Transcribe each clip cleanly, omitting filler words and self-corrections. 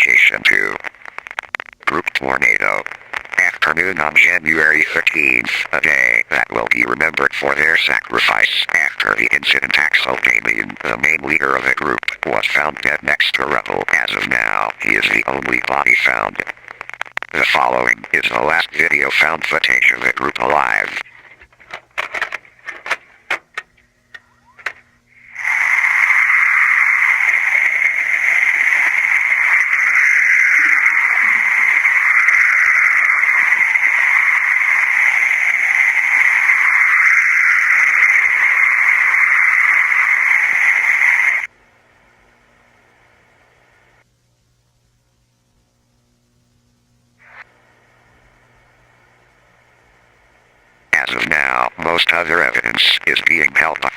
Citation 2. Group Tornado. Afternoon on January 13th, a day that will be remembered for their sacrifice. After the incident, Axel Damien, the main leader of the group, was found dead next to Rebel. As of now, he is the only body found. The following is the last video found footage of the group alive. As of now, most other evidence is being held by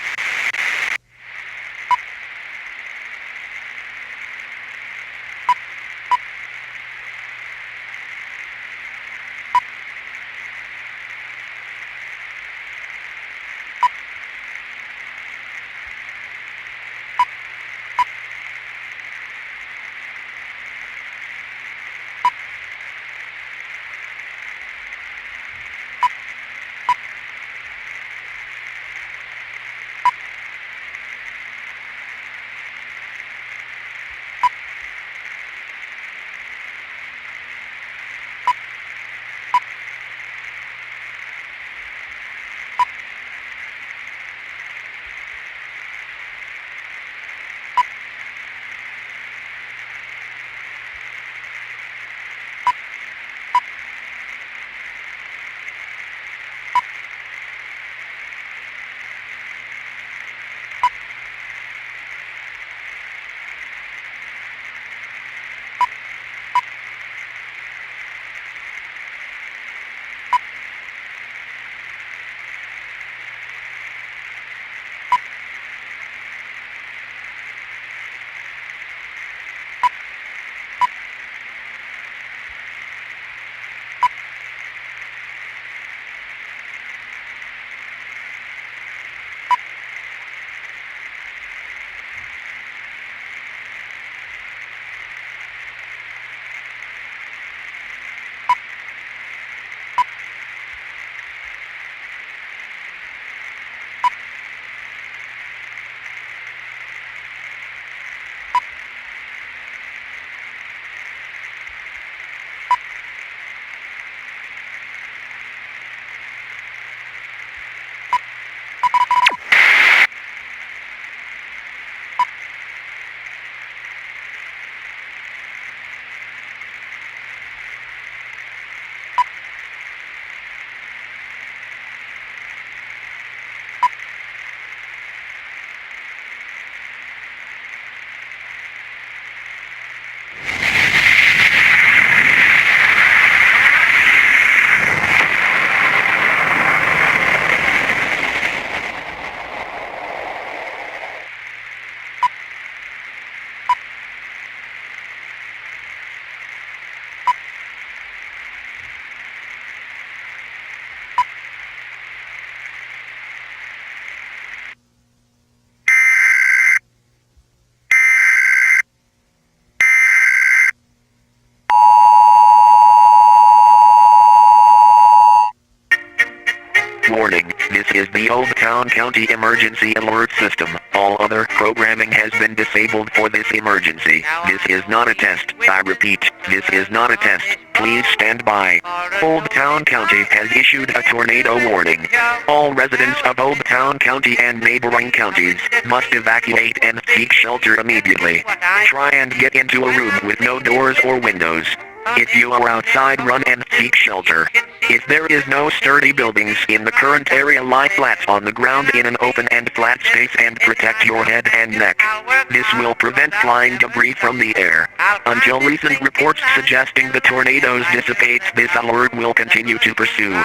Warning, this is the Old Town County Emergency Alert System. All other programming has been disabled for this emergency. This is not a test. I repeat, this is not a test. Please stand by. Old Town County has issued a tornado warning. All residents of Old Town County and neighboring counties must evacuate and seek shelter immediately. Try and get into a room with no doors or windows. If you are outside, run and seek shelter. If there is no sturdy buildings in the current area, lie flat on the ground in an open and flat space and protect your head and neck. This will prevent flying debris from the air. Until recent reports suggesting the tornadoes dissipate, this alert will continue to pursue.